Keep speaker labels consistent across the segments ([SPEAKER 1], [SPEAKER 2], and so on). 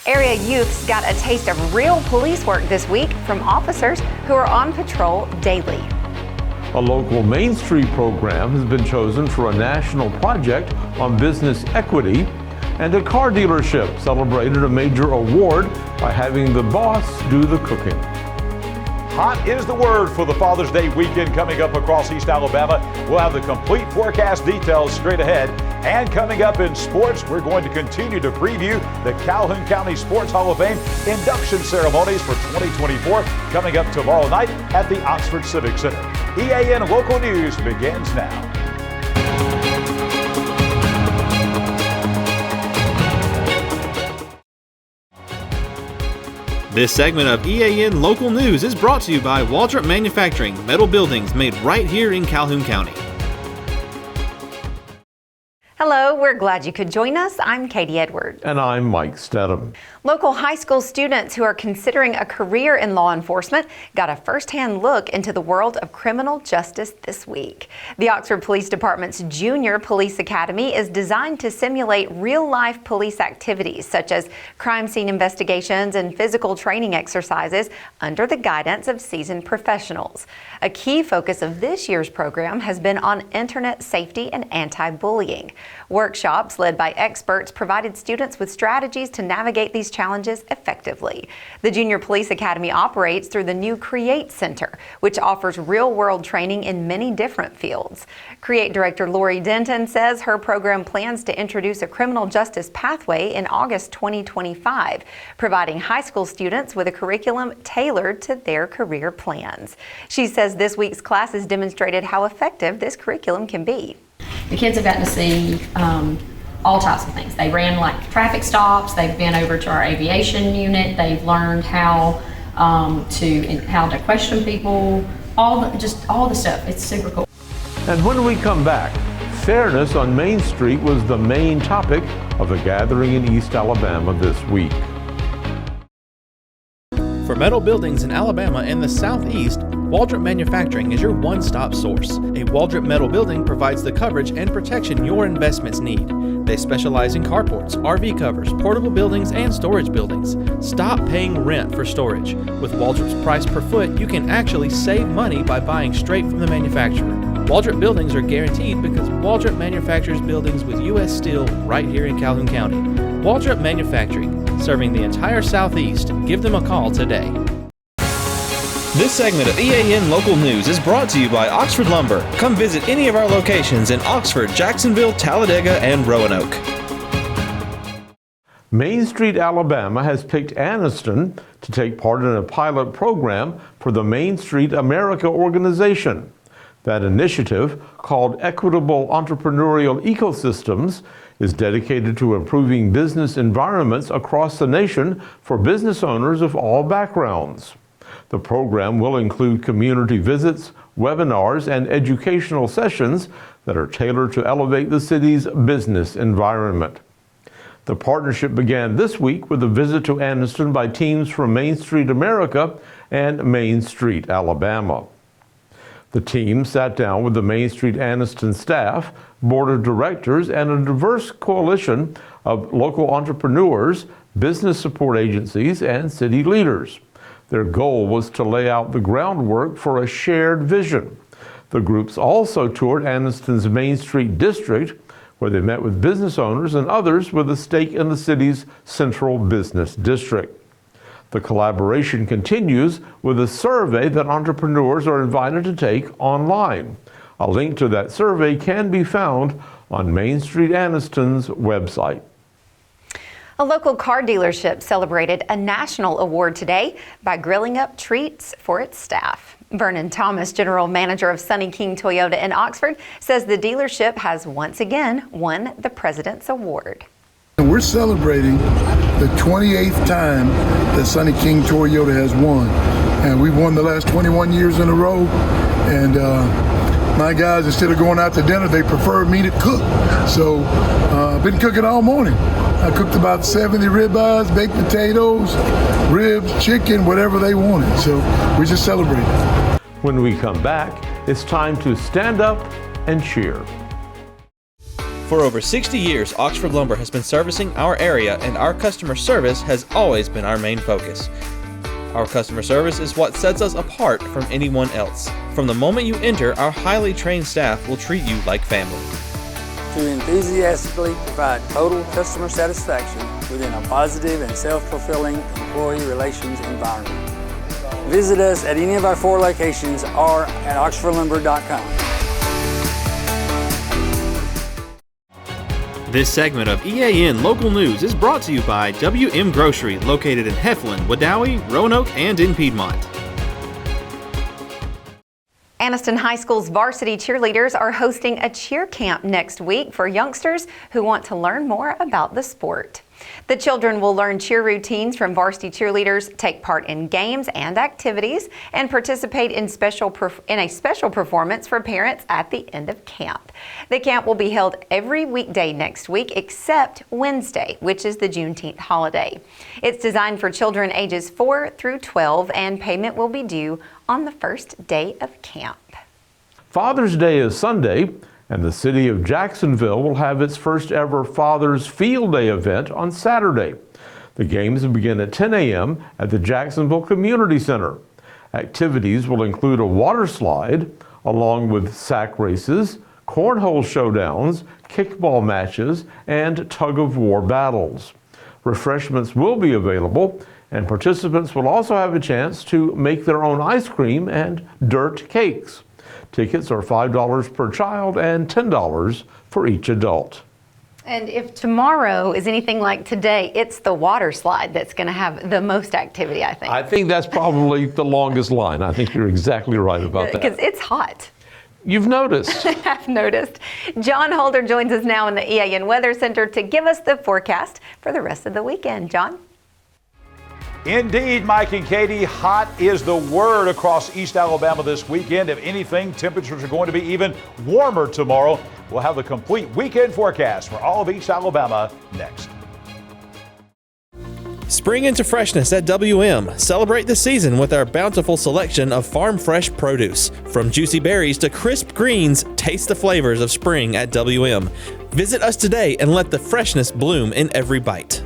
[SPEAKER 1] Area youths got a taste of real police work this week from officers who are on patrol daily.
[SPEAKER 2] A local Main Street program has been chosen for a national project on business equity, and a car dealership celebrated a major award by having the boss do the cooking.
[SPEAKER 3] Hot is the word for the Father's Day weekend coming up across East Alabama. We'll have the complete forecast details straight ahead. And coming up in sports, we're going to continue to preview the Calhoun County Sports Hall of Fame induction ceremonies for 2024 coming up tomorrow night at the Oxford Civic Center. EAN Local News begins now.
[SPEAKER 4] This segment of EAN Local News is brought to you by Waldrop Manufacturing, metal buildings made right here in Calhoun County.
[SPEAKER 1] Hello, we're glad you could join us. I'm Katie Edwards.
[SPEAKER 2] And I'm Mike Stedham.
[SPEAKER 1] Local high school students who are considering a career in law enforcement got a first-hand look into the world of criminal justice this week. The Oxford Police Department's Junior Police Academy is designed to simulate real-life police activities such as crime scene investigations and physical training exercises under the guidance of seasoned professionals. A key focus of this year's program has been on internet safety and anti-bullying. Workshops led by experts provided students with strategies to navigate these challenges effectively. The Junior Police Academy operates through the new CREATE Center, which offers real-world training in many different fields. CREATE Director Lori Denton says her program plans to introduce a criminal justice pathway in August 2025, providing high school students with a curriculum tailored to their career plans. She says this week's classes demonstrated how effective this curriculum can be.
[SPEAKER 5] The kids have gotten to see all types of things. They ran like traffic stops. They've been over to our aviation unit. They've learned how to question people. All the stuff. It's super cool.
[SPEAKER 2] And when we come back, fairness on Main Street was the main topic of a gathering in East Alabama this week.
[SPEAKER 4] For metal buildings in Alabama and the Southeast, Waldrop Manufacturing is your one-stop source. A Waldrop metal building provides the coverage and protection your investments need. They specialize in carports, RV covers, portable buildings, and storage buildings. Stop paying rent for storage. With Waldrop's price per foot, you can actually save money by buying straight from the manufacturer. Waldrop buildings are guaranteed because Waldrop manufactures buildings with U.S. steel right here in Calhoun County. Waldrop Manufacturing, serving the entire Southeast. Give them a call today. This segment of EAN Local News is brought to you by Oxford Lumber. Come visit any of our locations in Oxford, Jacksonville, Talladega, and Roanoke.
[SPEAKER 2] Main Street, Alabama has picked Anniston to take part in a pilot program for the Main Street America organization. That initiative, called Equitable Entrepreneurial Ecosystems, is dedicated to improving business environments across the nation for business owners of all backgrounds. The program will include community visits, webinars, and educational sessions that are tailored to elevate the city's business environment. The partnership began this week with a visit to Anniston by teams from Main Street America and Main Street, Alabama. The team sat down with the Main Street Anniston staff, board of directors, and a diverse coalition of local entrepreneurs, business support agencies, and city leaders. Their goal was to lay out the groundwork for a shared vision. The groups also toured Anniston's Main Street district, where they met with business owners and others with a stake in the city's central business district. The collaboration continues with a survey that entrepreneurs are invited to take online. A link to that survey can be found on Main Street Anniston's website.
[SPEAKER 1] A local car dealership celebrated a national award today by grilling up treats for its staff. Vernon Thomas, General Manager of Sonny King Toyota in Oxford, says the dealership has once again won the President's Award.
[SPEAKER 6] We're celebrating the 28th time that Sonny King Toyota has won. And we've won the last 21 years in a row. And my guys, instead of going out to dinner, they prefer me to cook. So I've been cooking all morning. I cooked about 70 ribeyes, baked potatoes, ribs, chicken, whatever they wanted. So we just celebrated.
[SPEAKER 2] When we come back, it's time to stand up and cheer.
[SPEAKER 4] For over 60 years, Oxford Lumber has been servicing our area, and our customer service has always been our main focus. Our customer service is what sets us apart from anyone else. From the moment you enter, our highly trained staff will treat you like family.
[SPEAKER 7] To enthusiastically provide total customer satisfaction within a positive and self-fulfilling employee relations environment. Visit us at any of our 4 locations or at oxfordlumber.com.
[SPEAKER 4] This segment of EAN Local News is brought to you by WM Grocery, located in Heflin, Wadowee, Roanoke, and in Piedmont.
[SPEAKER 1] Anniston High School's varsity cheerleaders are hosting a cheer camp next week for youngsters who want to learn more about the sport. The children will learn cheer routines from varsity cheerleaders, take part in games and activities, and participate in a special performance for parents at the end of camp. The camp will be held every weekday next week except Wednesday, which is the Juneteenth holiday. It's designed for children ages 4 through 12, and payment will be due on the first day of camp.
[SPEAKER 2] Father's Day is Sunday, and the city of Jacksonville will have its first ever Father's Field Day event on Saturday. The games begin at 10 a.m. at the Jacksonville Community Center. Activities will include a water slide, along with sack races, cornhole showdowns, kickball matches, and tug-of-war battles. Refreshments will be available, and participants will also have a chance to make their own ice cream and dirt cakes. Tickets are $5 per child and $10 for each adult.
[SPEAKER 1] And if tomorrow is anything like today, it's the water slide that's going to have the most activity, I think.
[SPEAKER 2] I think that's probably the longest line. I think you're exactly right about that.
[SPEAKER 1] Because it's hot.
[SPEAKER 2] You've noticed.
[SPEAKER 1] I've noticed. John Holder joins us now in the EAN Weather Center to give us the forecast for the rest of the weekend. John?
[SPEAKER 3] Indeed, Mike and Katie, hot is the word across East Alabama this weekend. If anything, temperatures are going to be even warmer tomorrow. We'll have the complete weekend forecast for all of East Alabama next.
[SPEAKER 4] Spring into freshness at WM. Celebrate the season with our bountiful selection of farm fresh produce. From juicy berries to crisp greens, taste the flavors of spring at WM. Visit us today and let the freshness bloom in every bite.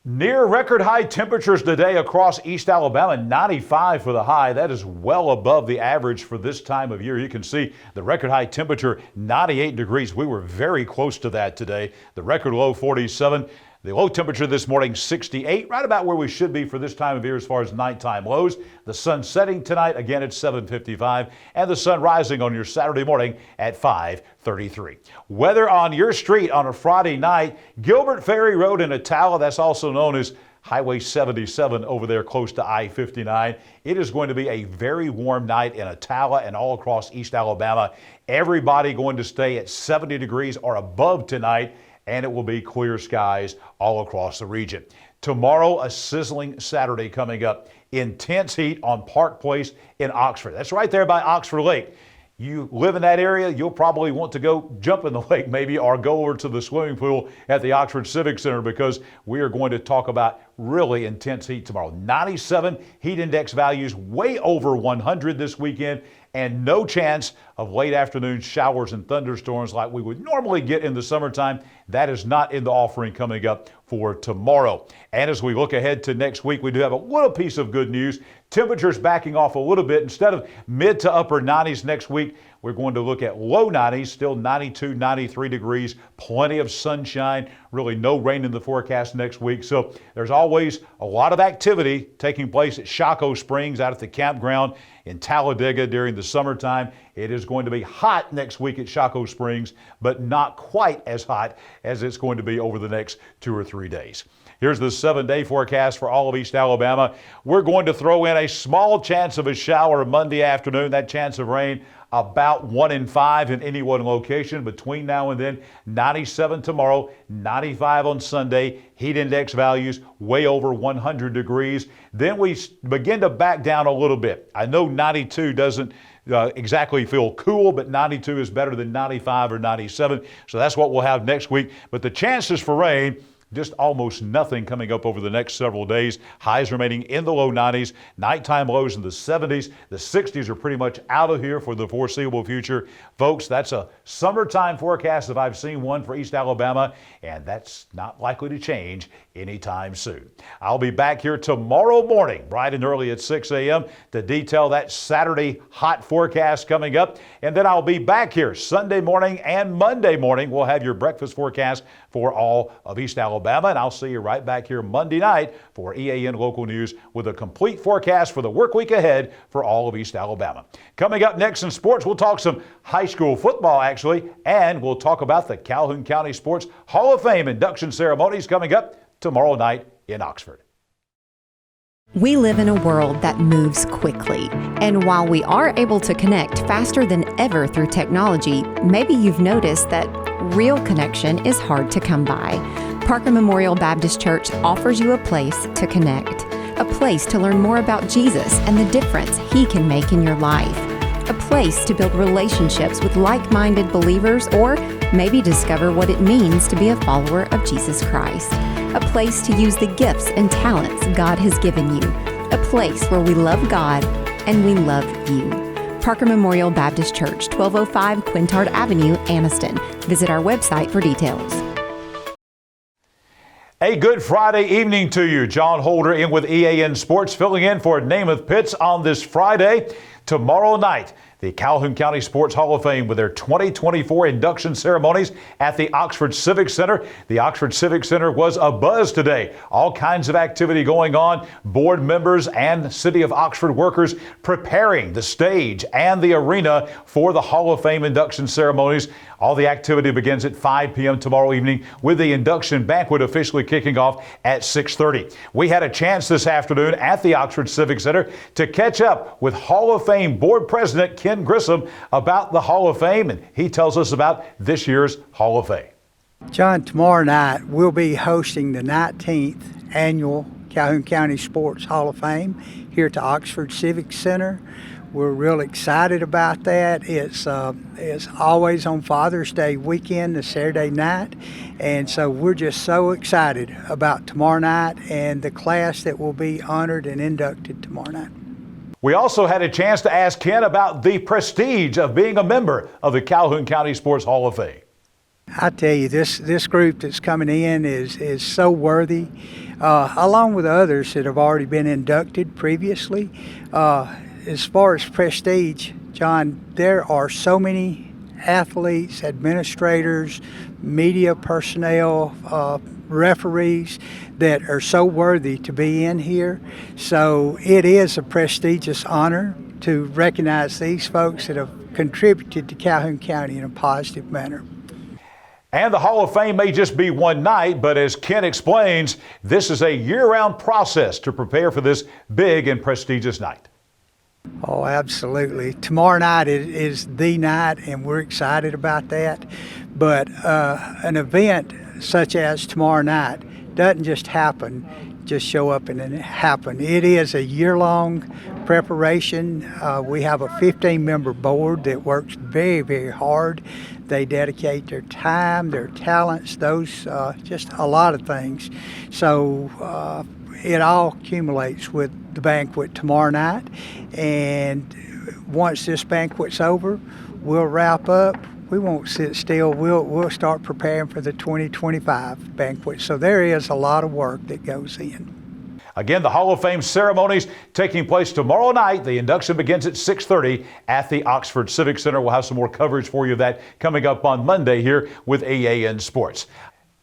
[SPEAKER 3] Near record high temperatures today across East Alabama, 95 for the high. That is well above the average for this time of year. You can see the record high temperature, 98 degrees. We were very close to that today. The record low, 47. The low temperature this morning, 68, right about where we should be for this time of year as far as nighttime lows. The sun setting tonight, again at 7:55, and the sun rising on your Saturday morning at 5:33. Weather on your street on a Friday night, Gilbert Ferry Road in Attala, that's also known as Highway 77 over there close to I-59. It is going to be a very warm night in Attala and all across East Alabama. Everybody going to stay at 70 degrees or above tonight, and it will be clear skies all across the region. Tomorrow, a sizzling Saturday coming up. Intense heat on Park Place in Oxford. That's right there by Oxford Lake. You live in that area, you'll probably want to go jump in the lake maybe, or go over to the swimming pool at the Oxford Civic Center, because we are going to talk about really intense heat tomorrow. 97 heat index values, way over 100 this weekend, and no chance of late afternoon showers and thunderstorms like we would normally get in the summertime. That is not in the offering coming up for tomorrow. And as we look ahead to next week, we do have a little piece of good news. Temperatures backing off a little bit. Instead of mid to upper 90s next week, we're going to look at low 90s, still 92, 93 degrees, plenty of sunshine, really no rain in the forecast next week. So there's always a lot of activity taking place at Shaco Springs out at the campground in Talladega during the summertime. It is going to be hot next week at Shaco Springs, but not quite as hot as it's going to be over the next 2 or 3 days. Here's the 7-day forecast for all of East Alabama. We're going to throw in a small chance of a shower Monday afternoon. That chance of rain about 1 in 5 in any one location. Between now and then, 97 tomorrow, 95 on Sunday. Heat index values way over 100 degrees. Then we begin to back down a little bit. I know 92 doesn't exactly feel cool, but 92 is better than 95 or 97. So that's what we'll have next week. But the chances for rain just almost nothing coming up over the next several days. Highs remaining in the low 90s, nighttime lows in the 70s. The 60s are pretty much out of here for the foreseeable future. Folks, that's a summertime forecast if I've seen one for East Alabama, and that's not likely to change anytime soon. I'll be back here tomorrow morning, bright and early at 6 a.m. to detail that Saturday hot forecast coming up. And then I'll be back here Sunday morning and Monday morning. We'll have your breakfast forecast for all of East Alabama. And I'll see you right back here Monday night for EAN Local News with a complete forecast for the work week ahead for all of East Alabama. Coming up next in sports, we'll talk some high school football, actually, and we'll talk about the Calhoun County Sports Hall of Fame induction ceremonies coming up tomorrow night in Oxford.
[SPEAKER 1] We live in a world that moves quickly, and while we are able to connect faster than ever through technology, maybe you've noticed that real connection is hard to come by. Parker Memorial Baptist Church offers you a place to connect, a place to learn more about Jesus and the difference He can make in your life, a place to build relationships with like-minded believers, or maybe discover what it means to be a follower of Jesus Christ. A place to use the gifts and talents God has given you. A place where we love God and we love you. Parker Memorial Baptist Church, 1205 Quintard Avenue, Anniston. Visit our website for details.
[SPEAKER 3] A good Friday evening to you. John Holder in with EAN Sports, filling in for Namath Pitts on this Friday. Tomorrow night, the Calhoun County Sports Hall of Fame with their 2024 induction ceremonies at the Oxford Civic Center. The Oxford Civic Center was abuzz today. All kinds of activity going on. Board members and City of Oxford workers preparing the stage and the arena for the Hall of Fame induction ceremonies. All the activity begins at 5 p.m. tomorrow evening with the induction banquet officially kicking off at 6:30. We had a chance this afternoon at the Oxford Civic Center to catch up with Hall of Fame Board President Ken Grissom about the Hall of Fame, and he tells us about this year's Hall of Fame.
[SPEAKER 8] John, tomorrow night we'll be hosting the 19th annual Calhoun County Sports Hall of Fame here at the Oxford Civic Center. We're real excited about that. It's always on Father's Day weekend, the Saturday night, and so we're just so excited about tomorrow night and the class that will be honored and inducted tomorrow night.
[SPEAKER 3] We also had a chance to ask Ken about the prestige of being a member of the Calhoun County Sports Hall of Fame.
[SPEAKER 8] I tell you, this group that's coming in is so worthy, along with others that have already been inducted previously. As far as prestige, John, there are so many athletes, administrators, media personnel, referees that are so worthy to be in here. So it is a prestigious honor to recognize these folks that have contributed to Calhoun County in a positive manner.
[SPEAKER 3] And the Hall of Fame may just be one night, but as Ken explains, this is a year-round process to prepare for this big and prestigious night.
[SPEAKER 8] Oh, absolutely. Tomorrow night is the night, and we're excited about that. But an event such as tomorrow night doesn't just happen, just show up and then happen. It is a year-long preparation. We have a 15-member board that works very, very hard. They dedicate their time, their talents, just a lot of things. So it all accumulates with the banquet tomorrow night, and once this banquet's over, we'll wrap up. We won't sit still. We'll start preparing for the 2025 banquet. So there is a lot of work that goes in.
[SPEAKER 3] Again, the Hall of Fame ceremonies taking place tomorrow night. The induction begins at 6:30 at the Oxford Civic Center. We'll have some more coverage for you of that coming up on Monday here with EAN Sports.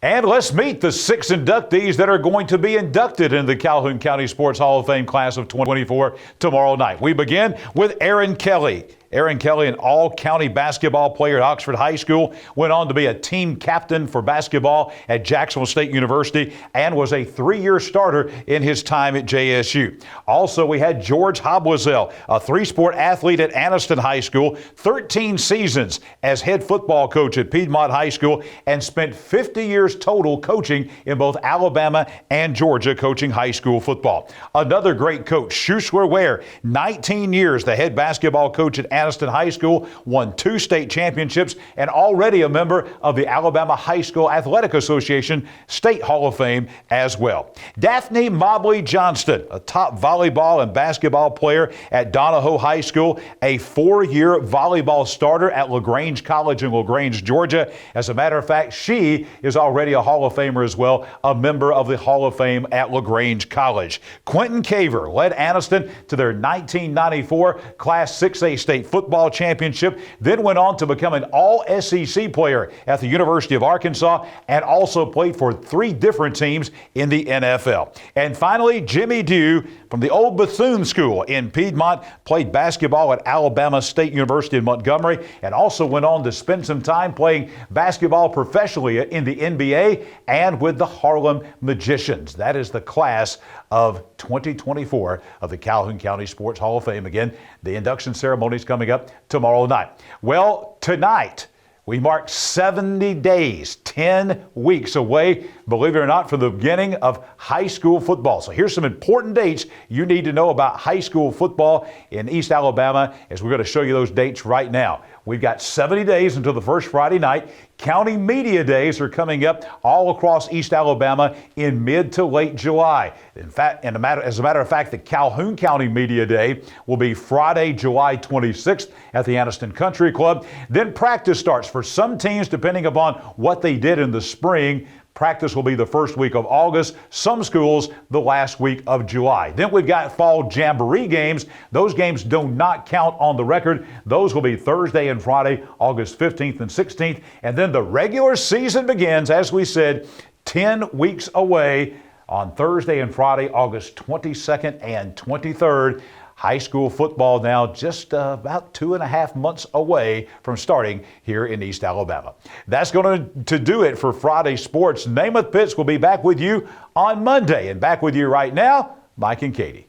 [SPEAKER 3] And let's meet the 6 inductees that are going to be inducted into the Calhoun County Sports Hall of Fame class of 2024 tomorrow night. We begin with Aaron Kelly. Aaron Kelly, an all-county basketball player at Oxford High School, went on to be a team captain for basketball at Jacksonville State University and was a 3-year starter in his time at JSU. Also, we had George Hobwizel, a 3-sport athlete at Anniston High School, 13 seasons as head football coach at Piedmont High School, and spent 50 years total coaching in both Alabama and Georgia, coaching high school football. Another great coach, Schussler Ware, 19 years the head basketball coach at Anniston High School, won 2 state championships, and already a member of the Alabama High School Athletic Association State Hall of Fame as well. Daphne Mobley Johnston, a top volleyball and basketball player at Donahoe High School, a 4-year volleyball starter at LaGrange College in LaGrange, Georgia. As a matter of fact, she is already a Hall of Famer as well, a member of the Hall of Fame at LaGrange College. Quentin Caver led Anniston to their 1994 Class 6A state football championship, then went on to become an all-SEC player at the University of Arkansas and also played for 3 different teams in the NFL. And finally, Jimmy Dew from the old Bethune School in Piedmont played basketball at Alabama State University in Montgomery and also went on to spend some time playing basketball professionally in the NBA and with the Harlem Magicians. That is the class of 2024 of the Calhoun County Sports Hall of Fame. Again, the induction ceremony is coming up tomorrow night. Well, tonight, we mark 70 days, 10 weeks away, believe it or not, from the beginning of high school football. So here's some important dates you need to know about high school football in East Alabama, as we're going to show you those dates right now. We've got 70 days until the first Friday night. County Media Days are coming up all across East Alabama in mid to late July. In fact, as a matter of fact, the Calhoun County Media Day will be Friday, July 26th at the Anniston Country Club. Then practice starts for some teams, depending upon what they did in the spring. Practice will be the first week of August, some schools the last week of July. Then we've got fall jamboree games. Those games do not count on the record. Those will be Thursday and Friday, August 15th and 16th. And then the regular season begins, as we said, 10 weeks away on Thursday and Friday, August 22nd and 23rd. High school football now just about 2.5 months away from starting here in East Alabama. That's going to do it for Friday Sports. Namath Pitts will be back with you on Monday. And back with you right now, Mike and Katie.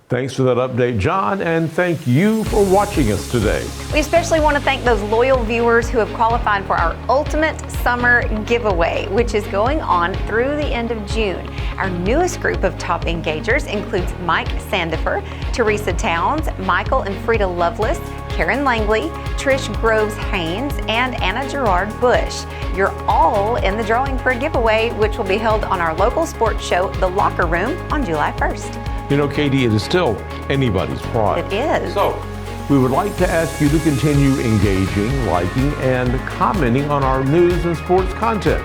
[SPEAKER 2] Thanks for that update, John, and thank you for watching us today.
[SPEAKER 1] We especially want to thank those loyal viewers who have qualified for our Ultimate Summer Giveaway, which is going on through the end of June. Our newest group of top engagers includes Mike Sandifer, Teresa Towns, Michael and Frida Lovelace, Karen Langley, Trish Groves Haynes, and Anna Gerard Bush. You're all in the drawing for a giveaway, which will be held on our local sports show, The Locker Room, on July 1st.
[SPEAKER 2] You know, Katie, it is still anybody's prize.
[SPEAKER 1] It is.
[SPEAKER 2] So, we would like to ask you to continue engaging, liking, and commenting on our news and sports content.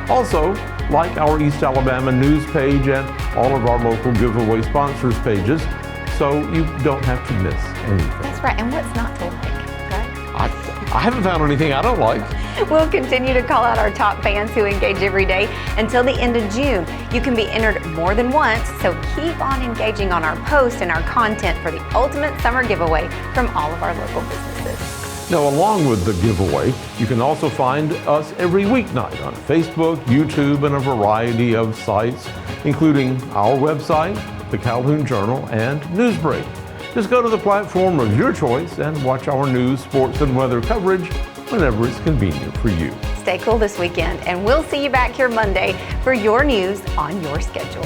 [SPEAKER 2] Also, like our East Alabama news page and all of our local giveaway sponsors pages so you don't have to miss anything.
[SPEAKER 1] That's right. And what's not to like, right?
[SPEAKER 2] I haven't found anything I don't like.
[SPEAKER 1] We'll continue to call out our top fans who engage every day until the end of June. You can be entered more than once, so keep on engaging on our posts and our content for the Ultimate Summer Giveaway from all of our local businesses.
[SPEAKER 2] Now, along with the giveaway, you can also find us every weeknight on Facebook, YouTube, and a variety of sites, including our website, the Calhoun Journal, and Newsbreak. Just go to the platform of your choice and watch our news, sports, and weather coverage whenever it's convenient for you.
[SPEAKER 1] Stay cool this weekend, and we'll see you back here Monday for your news on your schedule.